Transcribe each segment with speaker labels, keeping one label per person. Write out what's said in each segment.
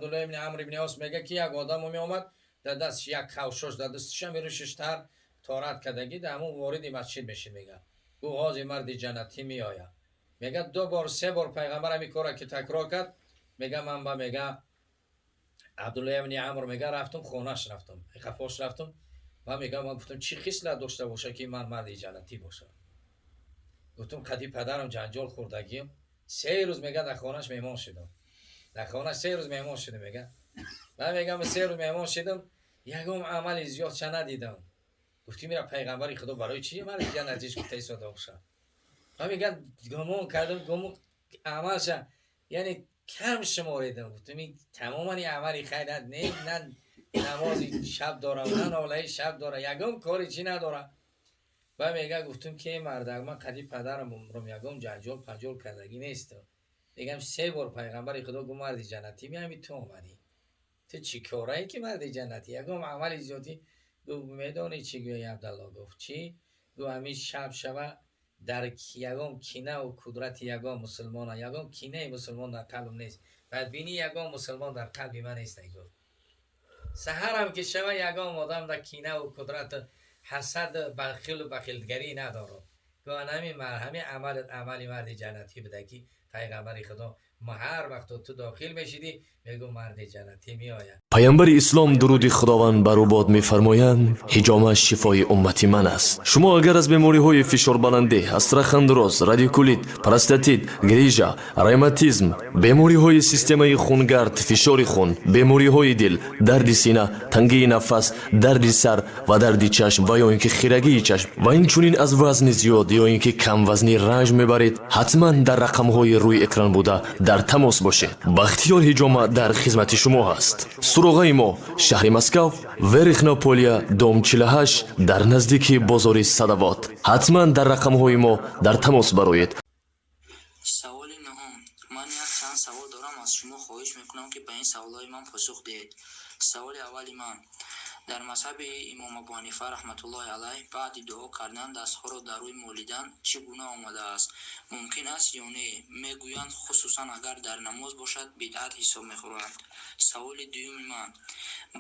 Speaker 1: عبدالله ابن عمرو ابن عاص میگه که یک آدم می اومد در دستش یک خوشش در دستش میره ششتر تارت کردگی در همون وارد مسجد بشه. میگه گو هازی مرد جنتی میآید. میگه 2 بار 3 بار پیغمبر می کاره که تکرار کرد. میگه من با میگه عبدالله ابن عمرو میگه رفتم خونش رفتم خفاش رفتم و میگه من گفتم چی خصلت داشته باشه که من مرد جنتی باشه. گفتم قدی پدرم جنجال خوردگیم 3 روز میگه در خانهش مهمان شدم. در خانهش 3 روز مهمان شدم. میگه من میگم 3 روز مهمان شدم یکم عمل زیاد چه ندیدم. گفتی میره پیغمبر خدا برای چی مرد جنتیش گفته ایستاده باشه. من میگم گمان کردم گمان عملش یعنی کم شماریدم. گفتم این تماما این عملی خیلی نه نماز شب داره نه ناله شب داره یکم کاری چی نداره. و میگه گفتم که مردک من قدی پدرم رو یکم جنجال پنجال کردگی نیست. میگم 3 بار پیغمبر خدا گفت مرد جنتی میامی تو اومدی تو چی کاری که مرد جنتی یکم عمل زیادی گفت میدونی چی گوی عبدالله گفت چی گفت همین شب در یگام کینه و قدرت یگام مسلمان یگام کینه مسلمان در قلبم نیست بدبینی یگام مسلمان در قلب من نیست. گفت سحرم که شما یگام آدم در کینه و قدرت حسد بخیل و بخیلگری نداره. گفت همین عمل مرد جنتی بده که پیغمبر خدا ما هر وقت تو داخل میشیدی میگو مرد جنتی میآید.
Speaker 2: پیامبر اسلام درود خداوند بر او باد میفرمایند حجامه شفای امتی من است. شما اگر از بیماری های فشار بلنده، استرخان دراز، رادیکولیت، پروستاتیت، گریژا، روماتیسم، بیماری های سیستم خونگرد، فشار خون، بیماری های دل، درد سینه، تنگی نفس، درد سر و درد چشم و یا اینکه خیرگی چشم و اینچنین از وزن زیاد یا اینکه کم وزنی رنج میبرید حتما در رقم های روی اکران بوده در تماس باشید. بختیار حجامه در خدمت شما هست. سراغ ما شهر مسکو ورخناپولیا دوم 48 در نزدیکی بازار صدوات. حتما در رقم های ما در تماس بروید.
Speaker 3: سوال نهم من یک چند سوال دارم از شما خواهش میکنم که به این سوالای من پاسخ دهید. سوال اولی من در مذهب امام ابو حنیفه رحمت الله علیه بعد دعا کردن دستها را در روی مالیدن چگونه آمده است؟ ممکن است یا نه؟ میگویند خصوصا اگر در نماز باشد بدعت حساب میخورند. سوال دوم من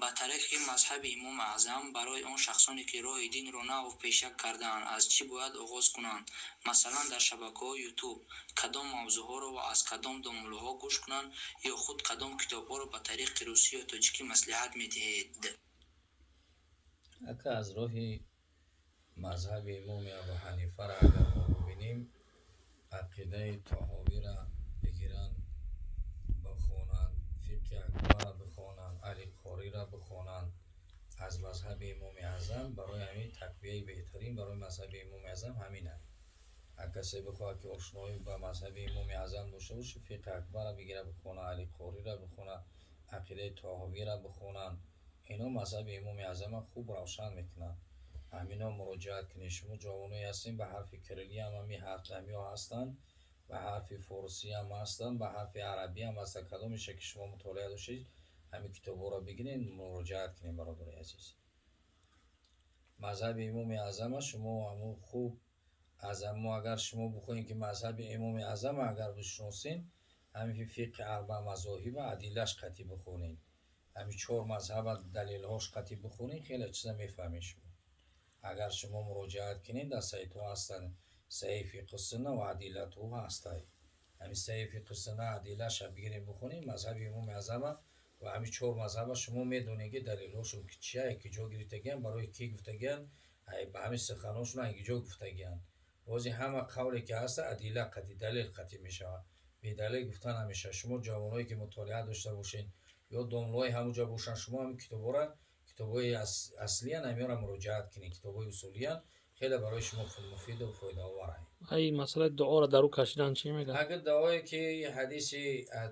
Speaker 3: به طریق مذهب امام اعظم برای آن شخصانی که راه دین را نو پیشک کردند از چی باید آغاز کنند؟ مثلا در شبکه‌های یوتیوب کدام موضوعها را و از کدام داملوها گوش کنند یا خود کدام کتابها را به طریق روسی و تاجیکی مصلحت میدهید؟
Speaker 1: اگه از راه مذهب امام ابو حنیفه را اگر ما ببینیم عقیده طحاوی را بگیرن بخونن فقه اکبر را بخونن علی قاری را بخونن از مذهب امام اعظم برای همین تقویه بهترین برای مذهب امام اعظم همینه. اگر کسی بخواد که آشنایی با مذهب امام اعظم داشته باشه فقه اکبر را بگیره بخونه علی قاری را بخونه عقیده طحاوی را بخونن اینا مذهب امام اعظم خوب روشن میکنن. همینا مراجعت کنید. شما جوانایی هستین به حرف کریلی هم همی حرف دمی ها هستن به حرف فارسی هم هستن به حرف عربی هم هستن کدامشه که شما مطالعه داشتید همین کتاب ها را بگیرین مراجعت کنین. برادر عزیز مذهب امام اعظم شما همون خوب از اما اگر شما بخواین که مذهب امام اعظم اگر بشناسین همین فقه اربع مذاهب ادله‌اش قطعی بخونین همین 4 مذهب دلیل هاش قطعی بخونین خیلی چیزا میفهمین. شما اگر شما مراجعت کنین در سایت ها هستن صحیح فقه السنه و ادلت ها هستن همین صحیح فقه السنه ادله‌اش بگیرین بخونین مذهب امام اعظم و همین 4 مذهب شما میدونین که دلیل هاشون که چیه که جا گرفتگن برای کی گفتگن به همین سخناشون اگه جا گفتگن واسه همه قولی که هست ادله قطعی دلیل قطعی میشه بی دلیل گفتن همیشه. شما جوانایی که مطالعه داشته باشین یا داملای همونجا باشن شما همین کتابای اصلی نمیاره مراجعت کنین کتابای اصولی خیلی برای شما مفید و فایده آوره.
Speaker 4: ای مسئله دعا را در رو کشیدن چی میگه؟
Speaker 1: اگر دعایی که حدیث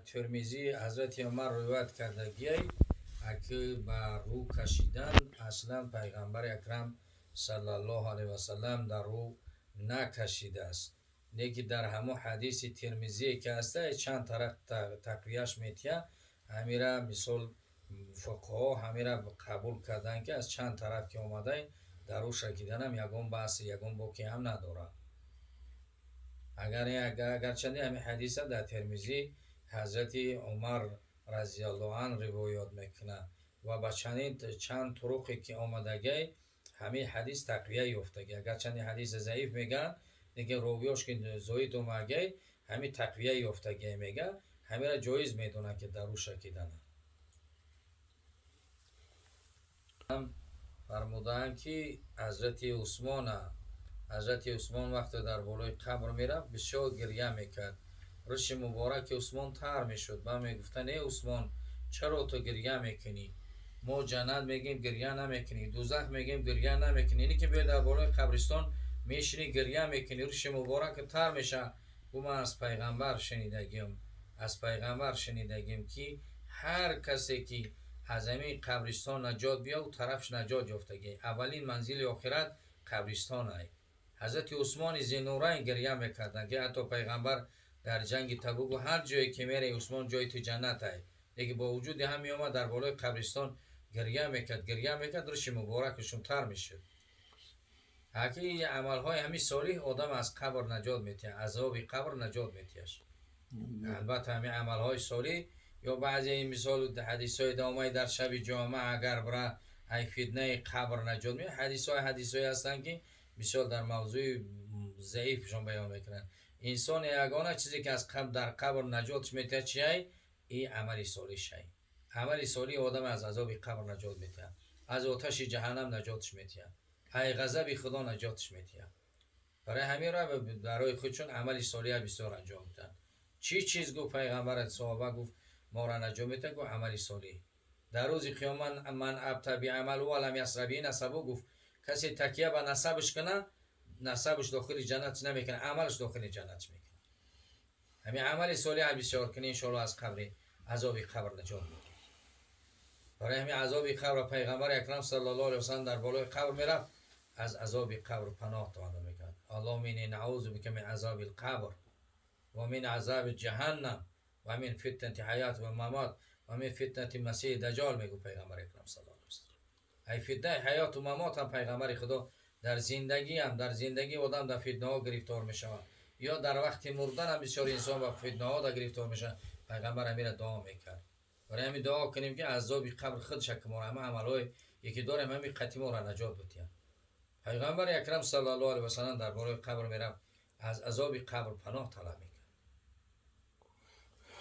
Speaker 1: ترمذی حضرت عمر روایت کرده گیای اگه بر رو کشیدن اصلا پیغمبر اکرم صلی الله علیه و سلم در رو نکشیده است. لیکن در همون حدیث ترمذی که هسته چند طرف تقویهش میتیه همیره مثال فقها همیره قبول کردن که از چند طرف که اومده در رو شکیدن هم یگون بحث یگون باکی هم نداره. اگر چندی همین حدیث در ترمذی حضرت عمر رضی الله عنه روایات میکنه و با چند طرقی که آمدگی همین حدیث تقویه یافتگی. اگر چند حدیث ضعیف میگن دیگه راویاش که زاید اومگی همین تقویه یافتگی میگه، همین را جایز میدونه که در او شکیدن. فرمودن که حضرت عثمان وقت در بالای قبر میرفت بسیار گریه میکرد. رش مبارک عثمان تر میشد. با میگفتن ای عثمان چرا تو گریه میکنی؟ ما جنت میگیم گریه نمیکنی، دوزخ میگیم گریه نمیکنی، اینی که بیای در بالای قبرستان میشینی گریه میکنی، رش مبارک تر میشه. و من از پیغمبر شنیدگیم که هر کسی که از همین قبرستان نجات بیا و طرفش نجات یافتگی. اولین منزل آخرت قبرستان ای. حضرت عثمان ذی‌النورین گریه میکردن که حتی پیغمبر در جنگ تبوک و هر جایی که میره عثمان جای تو جنت ای، دیگه با وجود هم میومد در بالای قبرستان گریه میکرد روش مبارکشون تر میشد. حقیقی عملهای همین صالح آدم از قبر نجات میتیه، عذاب قبر نجات میتیهش. البته همین عملهای صالح یا بعضی این مثال حدیث های دامه در شب جمعه اگر برای ای فتنه قبر نجات میتیه، حدیث های هستن که مثال در موضوع ضعیفشون بیان میکنن. انسان یگانه چیزی که از در قبر نجاتش میتیه چیه؟ این عمل صالح شای. عمل صالح آدم از عذاب قبر نجات میتیه، از آتش جهنم نجاتش میتیه، ای غضب خدا نجاتش میتیه. برای همین را برای خودشون عمل صالح بسیار انجام میدن. چیز گفت پیغمبر صحابه گفت ما را نجات میده؟ گفت عمل صالح. در روز قیامت من ابتبی عمل و لم یسربی نسبو، گفت کسی تکیه به نسبش کنه نسبش داخل جنت نمیکنه، عملش داخل جنت میکنه. همین عمل صالح بسیار کنی ان شاء الله از قبر عذاب قبر نجات میده. برای همین عذاب قبر پیغمبر اکرم صلی الله علیه و سلم در بالای قبر میرفت از عذاب قبر پناه طلب میکرد. اللهم انی نعوذ بک من عذاب القبر و من عذاب جهنم و من فتنه حیات و ممات و من فتنه مسیح دجال، میگو پیغمبر اکرم صلی الله علیه و سلم. ای فتنه حیات و ممات هم پیغمبر خدا در زندگی آدم در فتنه ها گرفتار میشه، یا در وقت مردن هم بسیار انسان با فتنه ها در گرفتار میشه. پیغمبر امیر دعا میکرد. برای همین دعا کنیم که عذاب قبر خود شک ما همه عملهای یکی داریم همین قطعی ما را نجات بدیم. پیغمبر اکرم صلی الله علیه و سلم در بالای قبر میرفت از عذاب قبر پناه طلب میکرد.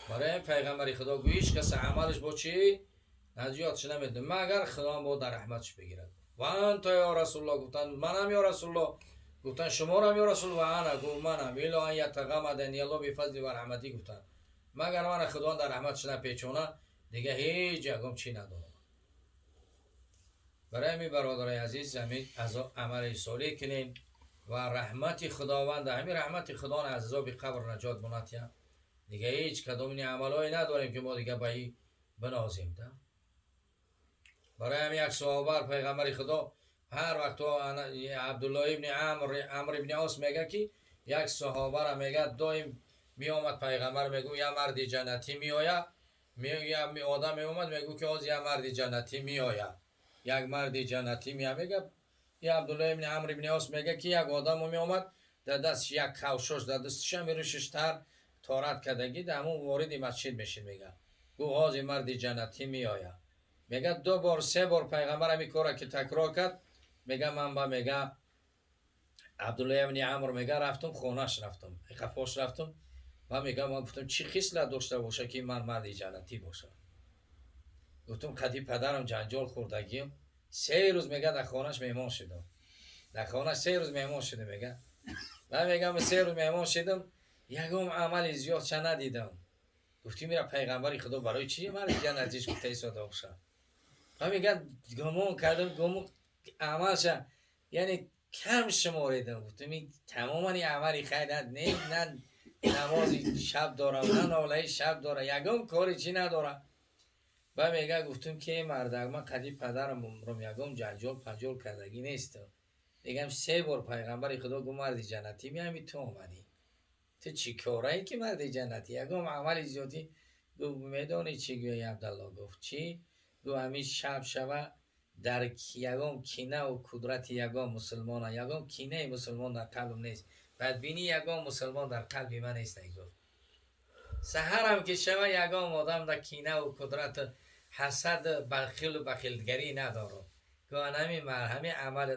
Speaker 1: برای پیغمبر خدا گویش کسی عملش با چی نجاتش نمیده مگر خدا با در رحمتش بگیرد. و انت یا رسول الله، گفتن منم یا رسول الله، گفتن شما را یا رسول الله، انا گفت منم، الا ان یتغمدنی الله بفضل و رحمتی، گفتن مگر من خدا در رحمتش نپیچونه دیگه هیچ جگم چی ندارم. برای می برادرای عزیز همین عمل صالح کنین و رحمت خداوند، همین رحمت خدا از عذاب قبر نجات مناتیم. دیگه هیچ کدوم این عملایی نداریم که ما دیگه به بنازیم. برای همین یک صحابه پیغمبر خدا هر وقت عبدالله ابن عمرو ابن عاص میگه که یک صحابه را میگه دائم می آمد پیغمبر میگو یا مرد جنتی می آید، می آدم می اومد میگو که از یا مرد جنتی می آید، یک مرد جنتی می میگه. یا عبدالله ابن عمرو ابن عاص میگه که یک آدم می اومد در دست یک خوشش در دستش میره ششتر تارت کردگی در همون وارد مسجد میشه، میگه گو از مرد جنتی می آید. میگه 2 بار 3 بار پیغمبر همی کاره که تکرار کرد. میگه من با میگه عبدالله ابن عمرو میگه رفتم خونش رفتم قفاش رفتم و میگه من گفتم چی خصلت داشته باشه که من مرد جنتی باشه. گفتم قدی پدرم جنجال خوردگیم 3 روز میگه در خونش مهمان شدم، در خونش 3 روز مهمان شدم. میگه و میگم 3 روز مهمان شدم یکم عمل زیاد چه ندیدم. گفتیم میره پیغمبر خدا برای چی مرد جنتیش گفته ایساده باشه. و میگه گمان کردم عملش یعنی کم شماریدم. گفتم این تماما این عملی خیلی نه نمازی شب داره نه ناله شب داره یکم کاری چی نداره. و میگه گفتم که مردم من قدیم پدرم رو یکم جنجال پنجال کردگی نیستم. میگم 3 بار پیغمبر خدا گفت مرد جنتی میامی تو اومدی تو چی کارایی که مرد جنتی یکم عمل زیادی. گفت میدونی چی گویی عبدالله؟ گفت چی؟ گفت همین شب در یگام کینه و قدرت یگام مسلمان، یگام کینه مسلمان در قلبم نیست، بدبینی یگام مسلمان در قلب من نیست. گفت سحر هم که شما یگام آدم در کینه و قدرت حسد بخیل و بخیلگری نداره که همین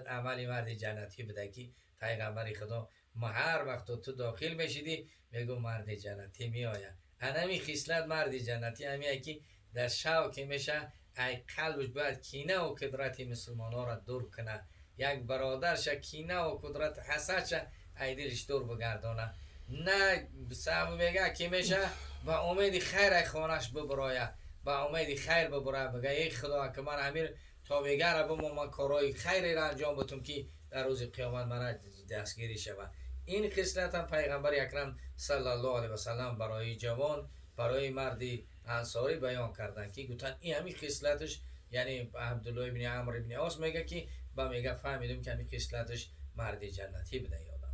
Speaker 1: عملی مرد جنتی بده که پیغمبر خدا ما هر وقت تو داخل میشیدی میگو مرد جنتی میآید. همین خصلت مرد جنتی همیه که در شوق میشه ای قلبش باید کینه و قدرت مسلمان ها را دور کنه. یک برادرش کینه و قدرت حسدش ای دلش دور بگردانه. نه سبب میگه که میشه با امید خیر ای خانش ببرایه، با امید خیر ببره، بگه ای خدا که من امیر تابعگر را بمون، من کارهای خیری را انجام بتم که در روز قیامت من دستگیری شود. این خصلت هم پیغمبر اکرم صلی الله علیه و سلم برای جوان، برای مردی انصاری بیان کردن که گفتن این همین خصلتش، یعنی عبدالله ابن عمرو ابن عاص میگه که با میگه فهمیدم که همین خصلتش مرد جنتی بده یادم.